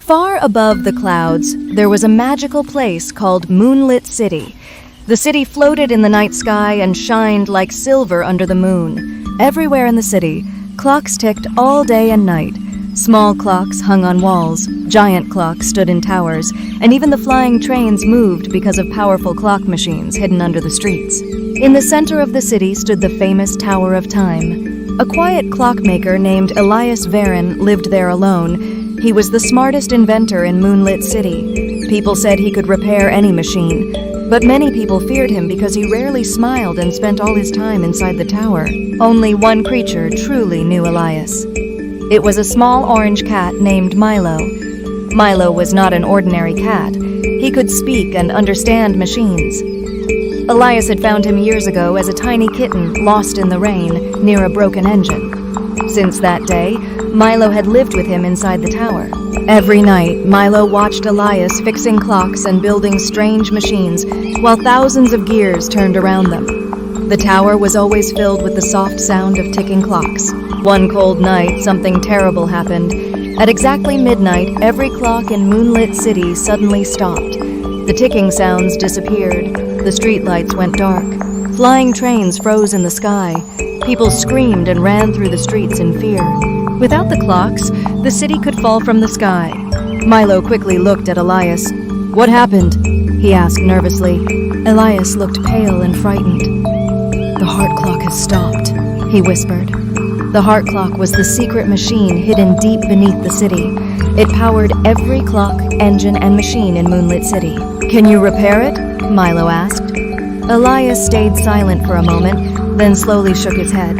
Far above the clouds, there was a magical place called Moonlit City. The city floated in the night sky and shined like silver under the moon. Everywhere in the city, clocks ticked all day and night. Small clocks hung on walls, giant clocks stood in towers, and even the flying trains moved because of powerful clock machines hidden under the streets. In the center of the city stood the famous Tower of Time. A quiet clockmaker named Elias lived there alone. He was the smartest inventor in Moonlit City. People said he could repair any machine, but many people feared him because he rarely smiled and spent all his time inside the tower. Only one creature truly knew Elias. It was a small orange cat named Milo. Milo was not an ordinary cat. He could speak and understand machines. Elias had found him years ago as a tiny kitten lost in the rain near a broken engine. Since that day, Milo had lived with him inside the tower. Every night, Milo watched Elias fixing clocks and building strange machines, while thousands of gears turned around them. The tower was always filled with the soft sound of ticking clocks. One cold night, something terrible happened. At exactly midnight, every clock in Moonlit City suddenly stopped. The ticking sounds disappeared. The streetlights went dark. Flying trains froze in the sky. People screamed and ran through the streets in fear. Without the clocks, the city could fall from the sky. Milo quickly looked at Elias. "What happened?" he asked nervously. Elias looked pale and frightened. "The heart clock has stopped," he whispered. The heart clock was the secret machine hidden deep beneath the city. It powered every clock, engine, and machine in Moonlit City. "Can you repair it?" Milo asked. Elias stayed silent for a moment, then slowly shook his head.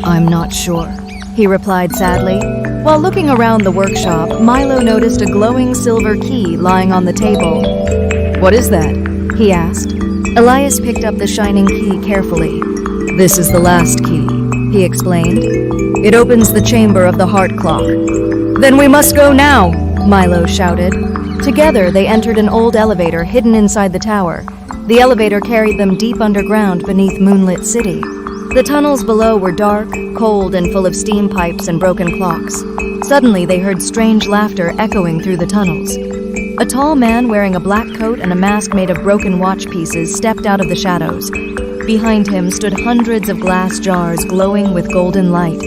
"I'm not sure," he replied sadly. While looking around the workshop, Milo noticed a glowing silver key lying on the table. "What is that?" he asked. Elias picked up the shining key carefully. "This is the last key," he explained. "It opens the chamber of the heart clock." "Then we must go now!" Milo shouted. Together, they entered an old elevator hidden inside the tower. The elevator carried them deep underground beneath Moonlit City. The tunnels below were dark, cold, and full of steam pipes and broken clocks. Suddenly, they heard strange laughter echoing through the tunnels. A tall man wearing a black coat and a mask made of broken watch pieces stepped out of the shadows. Behind him stood hundreds of glass jars glowing with golden light.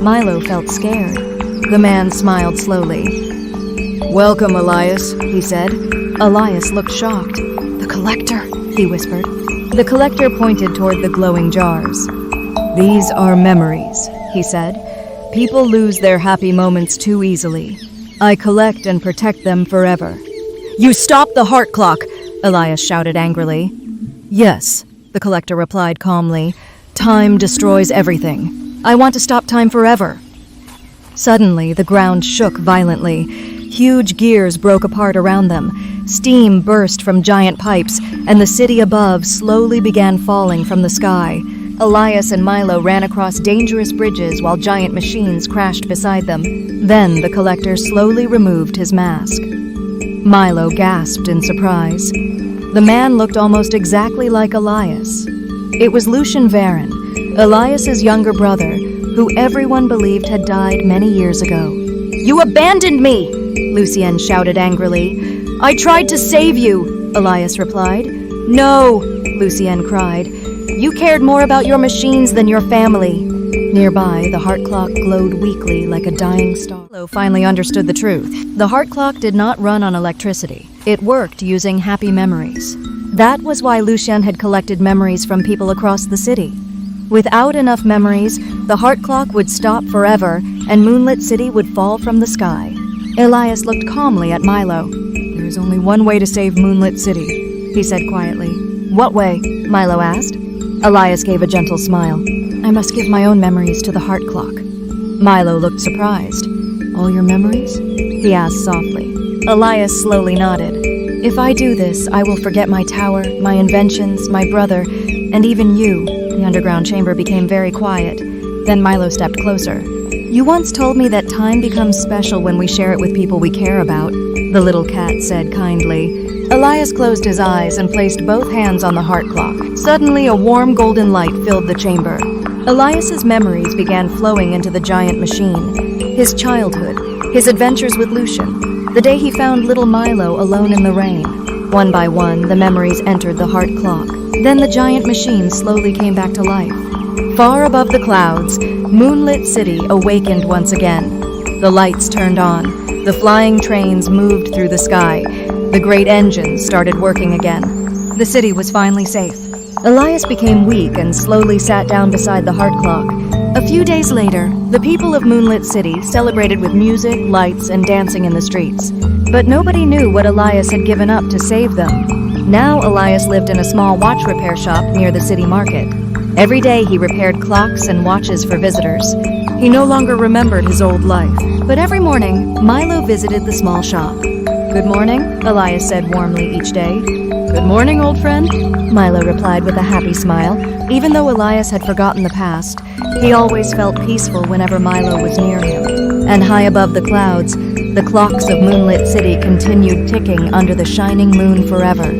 Milo felt scared. The man smiled slowly. "Welcome, Elias," he said. Elias looked shocked. "The collector," he whispered. The collector pointed toward the glowing jars. "These are memories," he said. "People lose their happy moments too easily. I collect and protect them forever." "You stopped the heart clock!" Elias shouted angrily. "Yes," the collector replied calmly. "Time destroys everything. I want to stop time forever." Suddenly, the ground shook violently. Huge gears broke apart around them. Steam burst from giant pipes, and the city above slowly began falling from the sky. Elias and Milo ran across dangerous bridges while giant machines crashed beside them. Then the collector slowly removed his mask. Milo gasped in surprise. The man looked almost exactly like Elias. It was Lucien Varin, Elias's younger brother, who everyone believed had died many years ago. "You abandoned me!" Lucien shouted angrily. "I tried to save you," Elias replied. "No," Lucien cried. "You cared more about your machines than your family." Nearby, the heart clock glowed weakly like a dying star. Milo finally understood the truth. The heart clock did not run on electricity. It worked using happy memories. That was why Lucien had collected memories from people across the city. Without enough memories, the heart clock would stop forever, and Moonlit City would fall from the sky. Elias looked calmly at Milo. "There is only one way to save Moonlit City," he said quietly. "What way?" Milo asked. Elias gave a gentle smile. "I must give my own memories to the heart clock." Milo looked surprised. "All your memories?" he asked softly. Elias slowly nodded. "If I do this, I will forget my tower, my inventions, my brother, and even you." The underground chamber became very quiet. Then Milo stepped closer. "You once told me that time becomes special when we share it with people we care about," the little cat said kindly. Elias closed his eyes and placed both hands on the heart clock. Suddenly, a warm golden light filled the chamber. Elias's memories began flowing into the giant machine. His childhood, his adventures with Lucien, The day he found little Milo alone in the rain. One by one, the memories entered the heart clock. Then the giant machine slowly came back to life. Far above the clouds, Moonlit City awakened once again. The lights turned on. The flying trains moved through the sky. The great engines started working again. The city was finally safe. Elias became weak and slowly sat down beside the heart clock. A few days later, the people of Moonlit City celebrated with music, lights, and dancing in the streets. But nobody knew what Elias had given up to save them. Now Elias lived in a small watch repair shop near the city market. Every day he repaired clocks and watches for visitors. He no longer remembered his old life. But every morning, Milo visited the small shop. "Good morning," Elias said warmly each day. "Good morning, old friend," Milo replied with a happy smile. Even though Elias had forgotten the past, he always felt peaceful whenever Milo was near him. And high above the clouds, the clocks of Moonlit City continued ticking under the shining moon forever.